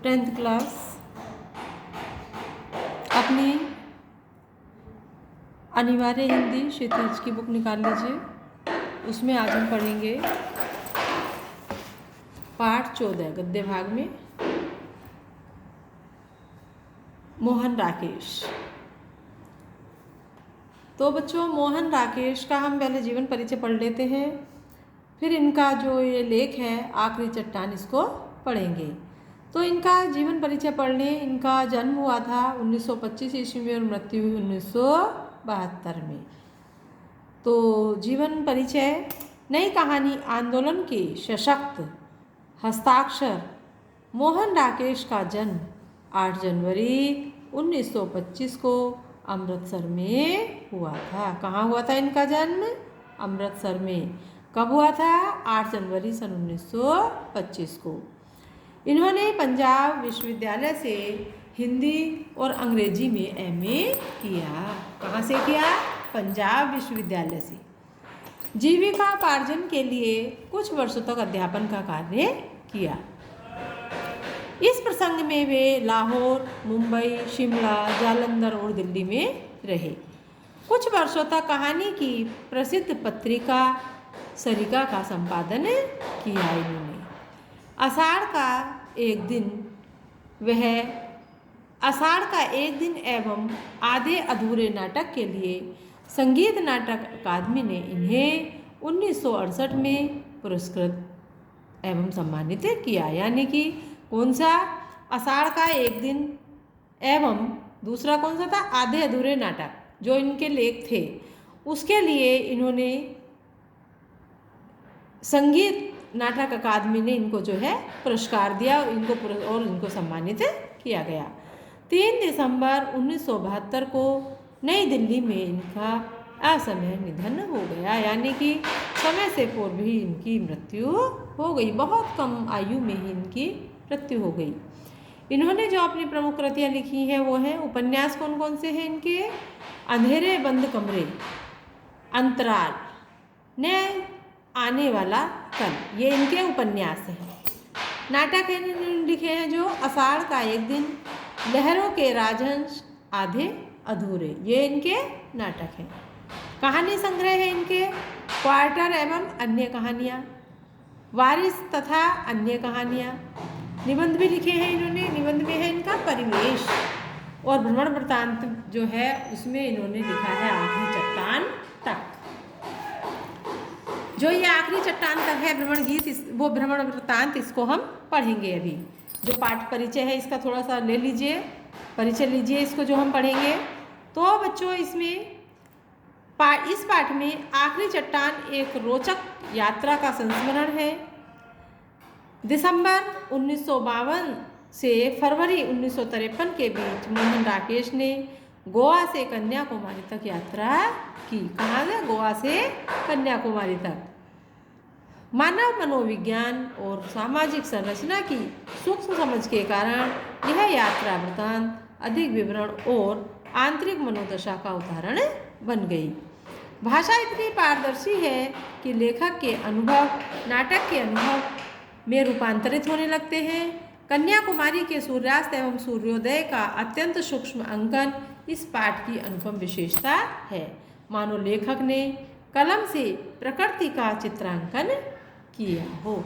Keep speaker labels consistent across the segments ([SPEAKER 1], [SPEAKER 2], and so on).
[SPEAKER 1] 10th class अपनी अनिवार्य हिंदी क्षितिज की बुक निकाल लीजिए। उसमें आज हम पढ़ेंगे पाठ 14 गद्य भाग में मोहन राकेश। तो बच्चों, मोहन राकेश का हम पहले जीवन परिचय पढ़ लेते हैं, फिर इनका जो ये लेख है आखिरी चट्टान, इसको पढ़ेंगे। तो इनका जीवन परिचय पढ़ लें। इनका जन्म हुआ था 1925 ईस्वी में और मृत्यु हुई 1972 में। तो जीवन परिचय। नई कहानी आंदोलन के सशक्त हस्ताक्षर। मोहन राकेश का जन्म 8 जनवरी 1925 को अमृतसर में हुआ था। कहाँ हुआ था इनका जन्म? अमृतसर में। कब हुआ था? 8 जनवरी सन 1925 को। इन्होंने पंजाब विश्वविद्यालय से हिंदी और अंग्रेजी में एमए किया। कहाँ से किया? पंजाब विश्वविद्यालय से। जीविकापार्जन के लिए कुछ वर्षों तक अध्यापन का कार्य किया। इस प्रसंग में वे लाहौर, मुंबई, शिमला, जालंधर और दिल्ली में रहे। कुछ वर्षों तक कहानी की प्रसिद्ध पत्रिका सरिका का संपादन किया इन्होंने। आषाढ़ का एक दिन एवं आधे अधूरे नाटक के लिए संगीत नाटक अकादमी ने इन्हें 1968 में पुरस्कृत एवं सम्मानित किया। यानी कि कौन सा? आषाढ़ का एक दिन एवं दूसरा कौन सा था? आधे अधूरे नाटक, जो इनके लेख थे, उसके लिए इन्होंने संगीत नाटक अकादमी ने इनको जो है पुरस्कार दिया और इनको सम्मानित किया गया। 3 दिसंबर 1972 को नई दिल्ली में इनका असमय निधन हो गया। यानी कि समय से पूर्व ही इनकी मृत्यु हो गई। बहुत कम आयु में ही इनकी मृत्यु हो गई। इन्होंने जो अपनी प्रमुख कृतियाँ लिखी हैं वो हैं उपन्यास। कौन कौन से हैं इनके? अंधेरे बंद कमरे, अंतराल, न्याय आने वाला कल, ये इनके उपन्यास हैं। नाटक इन्होंने लिखे हैं जो आषाढ़ का एक दिन, लहरों के राजहंस, आधे अधूरे, ये इनके नाटक हैं। कहानी संग्रह है इनके क्वार्टर एवं अन्य कहानियाँ, वारिस तथा अन्य कहानियाँ। निबंध भी लिखे हैं इन्होंने। निबंध में है इनका परिवेश और भ्रमण वृत्तांत जो है उसमें इन्होंने लिखा है आखिरी चट्टान तक। जो ये आखिरी चट्टान तक है भ्रमण गीत, वो भ्रमण वृत्तांत, इसको हम पढ़ेंगे अभी। जो पाठ परिचय है इसका थोड़ा सा ले लीजिए, परिचय लीजिए इसको जो हम पढ़ेंगे। तो बच्चों, इस पाठ में आखिरी चट्टान एक रोचक यात्रा का संस्मरण है। दिसंबर 1952 से फरवरी 1953 के बीच मोहन राकेश ने गोवा से कन्याकुमारी तक यात्रा की। कहाँ से? गोवा से कन्याकुमारी तक। मानव मनोविज्ञान और सामाजिक संरचना की सूक्ष्म समझ के कारण यह यात्रा वृत्तांत अधिक विवरण और आंतरिक मनोदशा का उदाहरण बन गई। भाषा इतनी पारदर्शी है कि लेखक के अनुभव नाटक के अनुभव में रूपांतरित होने लगते हैं। कन्याकुमारी के सूर्यास्त एवं सूर्योदय का अत्यंत सूक्ष्म अंकन इस पाठ की अनुपम विशेषता है। मानो लेखक ने कलम से प्रकृति का चित्रांकन किया हो।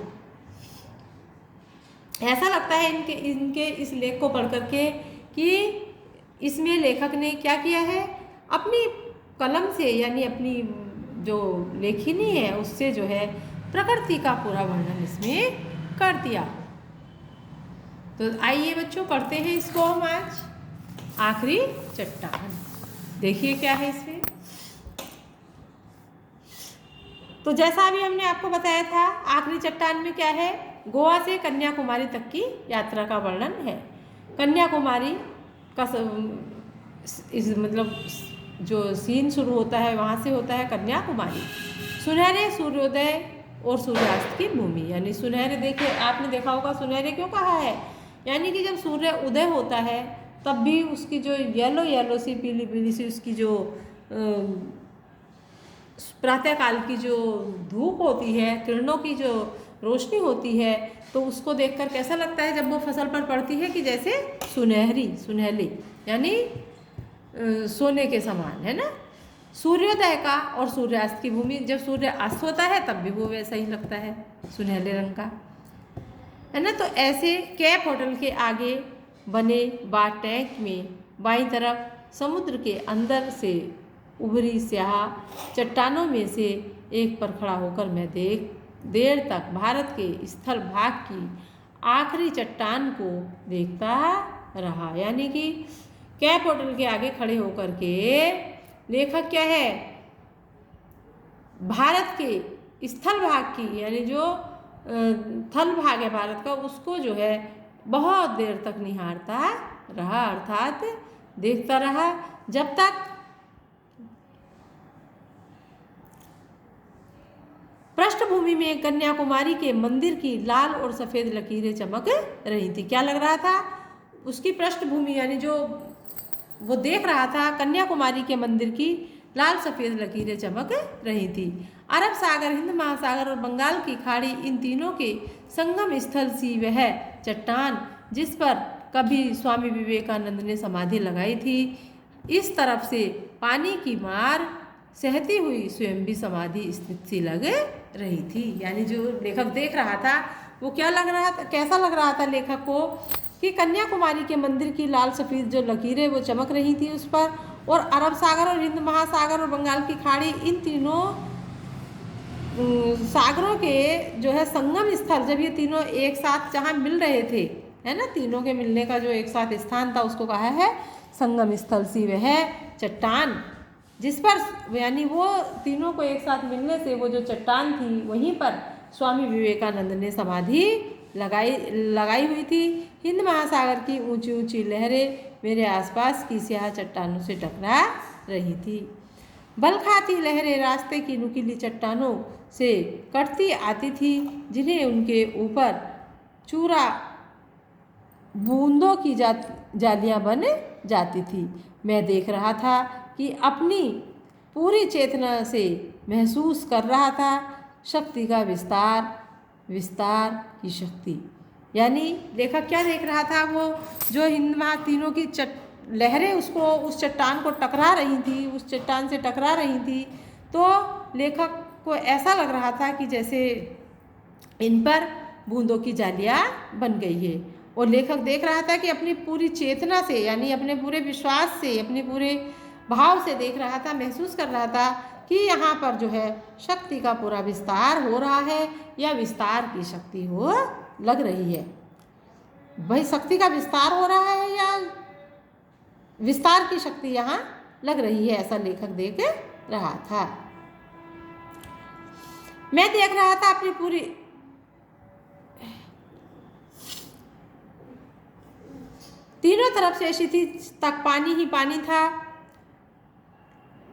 [SPEAKER 1] ऐसा लगता है इनके इस लेख को पढ़ करके कि इसमें लेखक ने क्या किया है, अपनी कलम से यानी अपनी जो लेखनी है उससे जो है प्रकृति का पूरा वर्णन इसमें कर दिया। तो आइए बच्चों पढ़ते हैं इसको हम आज। आखिरी चट्टान देखिए क्या है इसमें। तो जैसा अभी हमने आपको बताया था, आखिरी चट्टान में क्या है? गोवा से कन्याकुमारी तक की यात्रा का वर्णन है। कन्याकुमारी का मतलब जो सीन शुरू होता है वहाँ से होता है कन्याकुमारी। सुनहरे सूर्योदय और सूर्यास्त की भूमि। यानी सुनहरे, देखिए आपने देखा होगा सुनहरे क्यों कहा है? यानी कि जब सूर्य उदय होता है तब भी उसकी जो येलो सी पीली पीली सी उसकी जो प्रातःकाल की जो धूप होती है, किरणों की जो रोशनी होती है तो उसको देखकर कैसा लगता है जब वो फसल पर पड़ती है कि जैसे सुनहली यानी सोने के समान, है ना। सूर्योदय का और सूर्यास्त की भूमि, जब सूर्य अस्त होता है तब भी वो वैसा ही लगता है, सुनहले रंग का, है ना। तो ऐसे कैप होटल के आगे बने बार टैंक में बाईं तरफ समुद्र के अंदर से उभरी स्याह चट्टानों में से एक पर खड़ा होकर मैं देर तक भारत के स्थल भाग की आखिरी चट्टान को देखता रहा। यानी कि कैप होटल के आगे खड़े होकर के लेखक क्या है, भारत के स्थल भाग की, यानी जो थल भाग है भारत का, उसको जो है बहुत देर तक निहारता रहा, अर्थात देखता रहा, जब तक पृष्ठभूमि में कन्याकुमारी के मंदिर की लाल और सफ़ेद लकीरें चमक रही थी। क्या लग रहा था, उसकी पृष्ठभूमि यानी जो वो देख रहा था, कन्याकुमारी के मंदिर की लाल सफ़ेद लकीरें चमक रही थी। अरब सागर, हिंद महासागर और बंगाल की खाड़ी, इन तीनों के संगम स्थल सी वह चट्टान जिस पर कभी स्वामी विवेकानंद ने समाधि लगाई थी, इस तरफ से पानी की मार सहती हुई स्वयं भी समाधि स्थित सी लग रही थी। यानी जो लेखक देख रहा था वो क्या लग रहा था, कैसा लग रहा था लेखक को कि कन्याकुमारी के मंदिर की लाल सफ़ेद जो लकीरें वो चमक रही थी उस पर, और अरब सागर और हिंद महासागर और बंगाल की खाड़ी, इन तीनों सागरों के जो है संगम स्थल, जब ये तीनों एक साथ जहाँ मिल रहे थे, है ना, तीनों के मिलने का जो एक साथ स्थान था उसको कहा है संगम स्थल सी वह चट्टान जिस पर, यानी वो तीनों को एक साथ मिलने से वो जो चट्टान थी वहीं पर स्वामी विवेकानंद ने समाधि लगाई हुई थी। हिंद महासागर की ऊंची ऊंची लहरें मेरे आसपास की स्याह चट्टानों से टकरा रही थी। बल खाती लहरें रास्ते की नुकीली चट्टानों से कटती आती थी, जिन्हें उनके ऊपर चूरा बूंदों की जालियां बन जाती थी। मैं देख रहा था कि अपनी पूरी चेतना से महसूस कर रहा था शक्ति का विस्तार की शक्ति। यानी लेखक क्या देख रहा था, वो जो हिंद महा तीनों की लहरें उसको उस चट्टान को टकरा रही थी, उस चट्टान से टकरा रही थी, तो लेखक को ऐसा लग रहा था कि जैसे इन पर बूंदों की जालियाँ बन गई है। और लेखक देख रहा था कि अपनी पूरी चेतना से, यानी अपने पूरे विश्वास से, अपने पूरे भाव से देख रहा था, महसूस कर रहा था कि यहाँ पर जो है शक्ति का पूरा विस्तार हो रहा है, या विस्तार की शक्ति हो लग रही है। भाई शक्ति का विस्तार हो रहा है या विस्तार की शक्ति यहाँ लग रही है, ऐसा लेखक देख रहा था। मैं देख रहा था अपनी पूरी तीनों तरफ से क्षितिज तक पानी ही पानी था,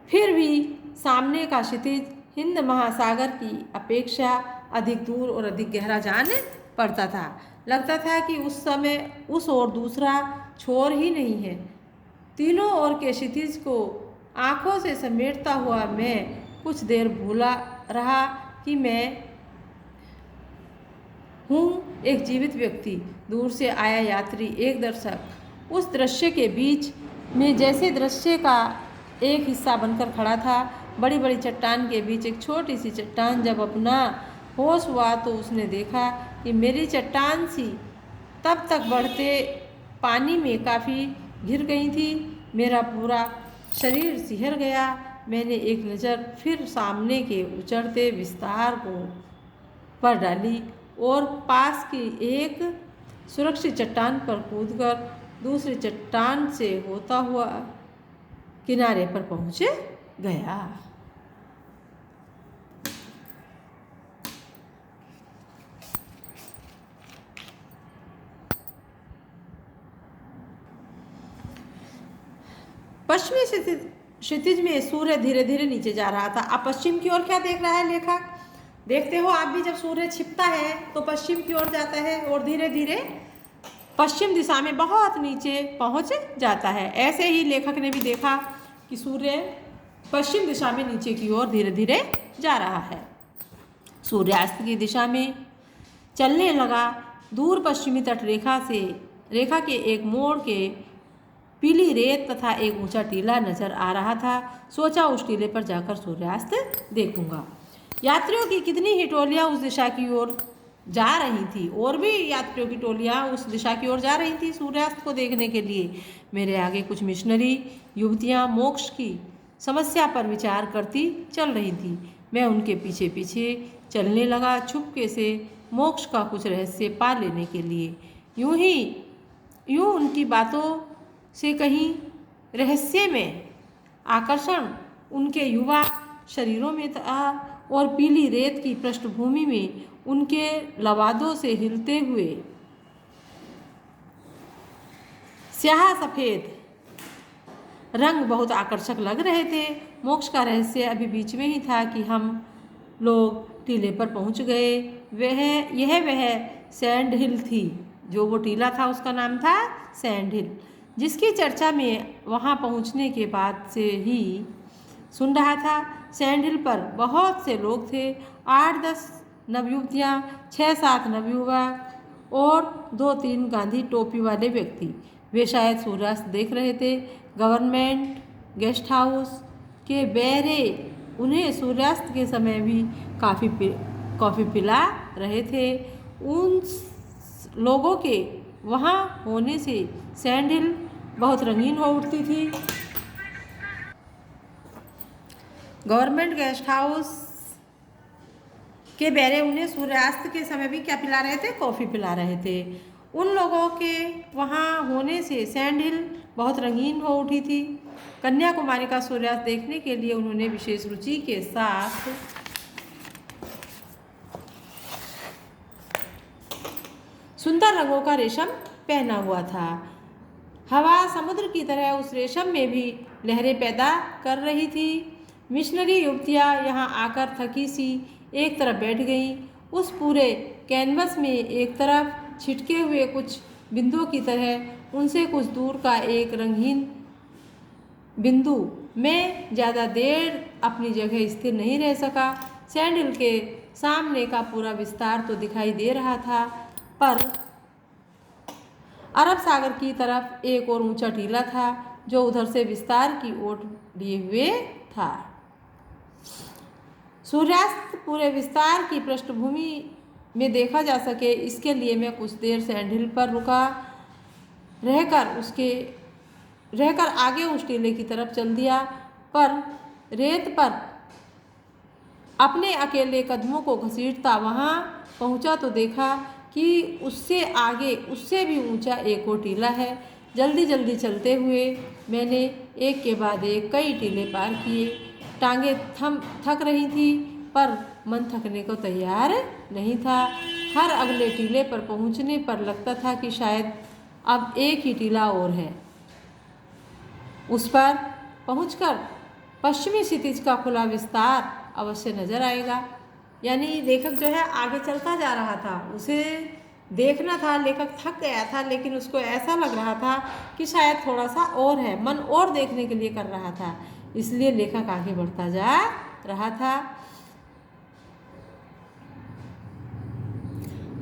[SPEAKER 1] फिर भी सामने का क्षितिज हिंद महासागर की अपेक्षा अधिक दूर और अधिक गहरा जान पड़ता था। लगता था कि उस समय उस और दूसरा छोर ही नहीं है। तीनों ओर के क्षितिज को आंखों से समेटता हुआ मैं कुछ देर भूला रहा कि मैं हूँ एक जीवित व्यक्ति, दूर से आया यात्री, एक दर्शक। उस दृश्य के बीच में जैसे दृश्य का एक हिस्सा बनकर खड़ा था। बड़ी बड़ी चट्टान के बीच एक छोटी सी चट्टान जब अपना होश हुआ तो उसने देखा कि मेरी चट्टान सी तब तक बढ़ते पानी में काफ़ी घिर गई थी। मेरा पूरा शरीर सिहर गया। मैंने एक नज़र फिर सामने के उचड़ते विस्तार पर डाली और पास की एक सुरक्षित चट्टान पर कूदकर दूसरी चट्टान से होता हुआ किनारे पर पहुँच गया। पश्चिमी क्षितिज में सूर्य धीरे धीरे नीचे जा रहा था। अब पश्चिम की ओर क्या देख रहा है लेखक? देखते हो आप भी, जब सूर्य छिपता है तो पश्चिम की ओर जाता है और धीरे धीरे पश्चिम दिशा में बहुत नीचे पहुंच जाता है। ऐसे ही लेखक ने भी देखा कि सूर्य पश्चिम दिशा में नीचे की ओर धीरे धीरे जा रहा है। सूर्यास्त की दिशा में चलने लगा। दूर पश्चिमी तट रेखा के एक मोड़ के पीली रेत तथा एक ऊंचा टीला नजर आ रहा था। सोचा उस टीले पर जाकर सूर्यास्त देखूंगा। यात्रियों की कितनी ही टोलियां उस दिशा की ओर जा रही थी, और भी यात्रियों की टोलियां उस दिशा की ओर जा रही थी सूर्यास्त को देखने के लिए। मेरे आगे कुछ मिशनरी युवतियां मोक्ष की समस्या पर विचार करती चल रही थी। मैं उनके पीछे पीछे चलने लगा, छुपके से मोक्ष का कुछ रहस्य पा लेने के लिए। यूं उनकी बातों से कहीं रहस्य में आकर्षण उनके युवा शरीरों में था, और पीली रेत की पृष्ठभूमि में उनके लवादों से हिलते हुए स्याह सफेद रंग बहुत आकर्षक लग रहे थे। मोक्ष का रहस्य अभी बीच में ही था कि हम लोग टीले पर पहुंच गए। वह सैंड हिल थी। जो वो टीला था उसका नाम था सैंड हिल, जिसकी चर्चा में वहां पहुंचने के बाद से ही सुन रहा था। सैंड हिल पर बहुत से लोग थे, 8-10 नवयुवतियाँ, 6-7 नवयुवक और 2-3 गांधी टोपी वाले व्यक्ति। वे शायद सूर्यास्त देख रहे थे। गवर्नमेंट गेस्ट हाउस के बेरे उन्हें सूर्यास्त के समय भी कॉफ़ी पिला रहे थे। उन लोगों के वहाँ होने से सैंड हिल बहुत रंगीन हो उठती थी। गवर्नमेंट गेस्ट हाउस के बेरे उन्हें सूर्यास्त के समय भी क्या पिला रहे थे? कॉफ़ी पिला रहे थे। उन लोगों के वहाँ होने से सैंड हिल बहुत रंगीन हो उठी थी। कन्याकुमारी का सूर्यास्त देखने के लिए उन्होंने विशेष रुचि के साथ सुंदर रंगों का रेशम पहना हुआ था। हवा समुद्र की तरह उस रेशम में भी लहरें पैदा कर रही थी। मिशनरी युवतियाँ यहाँ आकर थकी सी एक तरफ बैठ गईं। उस पूरे कैनवस में एक तरफ छिटके हुए कुछ बिंदुओं की तरह उनसे कुछ दूर का एक रंगीन बिंदु। मैं ज़्यादा देर अपनी जगह स्थिर नहीं रह सका। सैंड हिल के सामने का पूरा विस्तार तो दिखाई दे रहा था, पर अरब सागर की तरफ एक और ऊंचा टीला था जो उधर से विस्तार की ओर लिए हुए था। सूर्यास्त पूरे विस्तार की पृष्ठभूमि में देखा जा सके, इसके लिए मैं कुछ देर सैंड हिल पर रुका, रहकर आगे उस टीले की तरफ चल दिया। पर रेत पर अपने अकेले कदमों को घसीटता वहाँ पहुँचा तो देखा कि उससे आगे उससे भी ऊंचा एक और टीला है। जल्दी जल्दी चलते हुए मैंने एक के बाद एक कई टीले पार किए। टांगें थक रही थी, पर मन थकने को तैयार नहीं था। हर अगले टीले पर पहुंचने पर लगता था कि शायद अब एक ही टीला और है। उस पर पहुंचकर पश्चिमी क्षितिज का खुला विस्तार अवश्य नजर आएगा। यानी लेखक जो है आगे चलता जा रहा था, उसे देखना था। लेखक थक गया था, लेकिन उसको ऐसा लग रहा था कि शायद थोड़ा सा और है, मन और देखने के लिए कर रहा था, इसलिए लेखक आगे बढ़ता जा रहा था।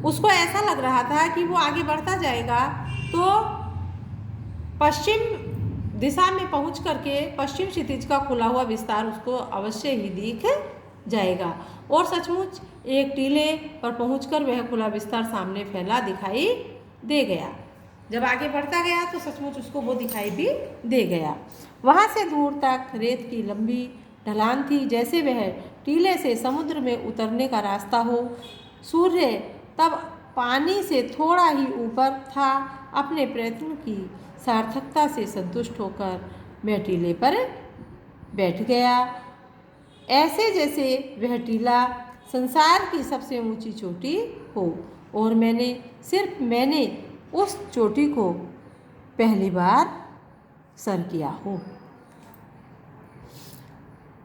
[SPEAKER 1] उसको ऐसा लग रहा था कि वो आगे बढ़ता जाएगा तो पश्चिम दिशा में पहुंच करके पश्चिम क्षितिज का खुला हुआ विस्तार उसको अवश्य ही दिख जाएगा। और सचमुच एक टीले पर पहुंचकर वह खुला विस्तार सामने फैला दिखाई दे गया। जब आगे बढ़ता गया तो सचमुच उसको वो दिखाई भी दे गया। वहाँ से दूर तक रेत की लंबी ढलान थी, जैसे वह टीले से समुद्र में उतरने का रास्ता हो। सूर्य तब पानी से थोड़ा ही ऊपर था। अपने प्रयत्न की सार्थकता से संतुष्ट होकर मैं टीले पर बैठ गया, ऐसे जैसे वह टीला संसार की सबसे ऊंची चोटी हो और मैंने उस चोटी को पहली बार सर किया हो।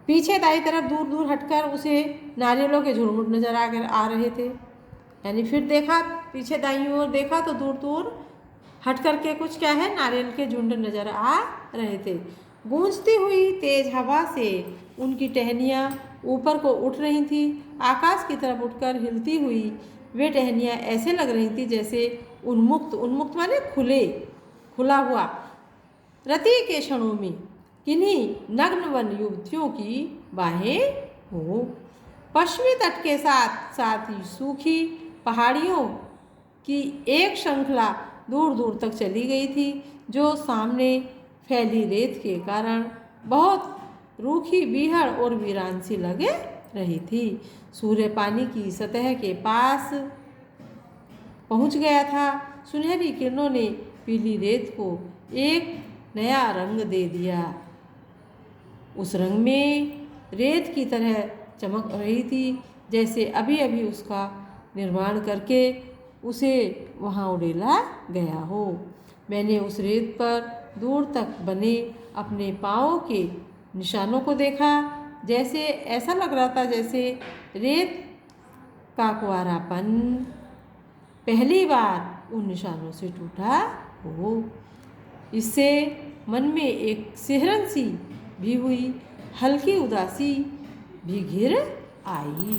[SPEAKER 1] पीछे दाई तरफ दूर दूर हटकर उसे नारियलों के झुरमुट नजर आ रहे थे। यानी फिर देखा, पीछे दाई ओर देखा तो दूर दूर हट करके कुछ क्या है, नारियल के झुंड नजर आ रहे थे। गूंजती हुई तेज हवा से उनकी टहनियाँ ऊपर को उठ रही थी। आकाश की तरफ उठकर हिलती हुई वे टहनियाँ ऐसे लग रही थी जैसे उन्मुक्त माने खुला हुआ रति के क्षणों में किन्हीं नग्न वन युवतियों की बाहें हो। पश्चिमी तट के साथ साथ ही सूखी पहाड़ियों की एक श्रृंखला दूर दूर तक चली गई थी, जो सामने फैली रेत के कारण बहुत रूखी, बीहड़ और वीरान सी लगे रही थी। सूर्य पानी की सतह के पास पहुंच गया था। सुनहरी किरणों ने पीली रेत को एक नया रंग दे दिया। उस रंग में रेत की तरह चमक रही थी जैसे अभी अभी उसका निर्माण करके उसे वहाँ उड़ेला गया हो। मैंने उस रेत पर दूर तक बने अपने पाँवों के निशानों को देखा, जैसे ऐसा लग रहा था जैसे रेत का कुंवारापन पहली बार उन निशानों से टूटा हो। इससे मन में एक सिहरन सी भी हुई, हल्की उदासी भी घिर आई।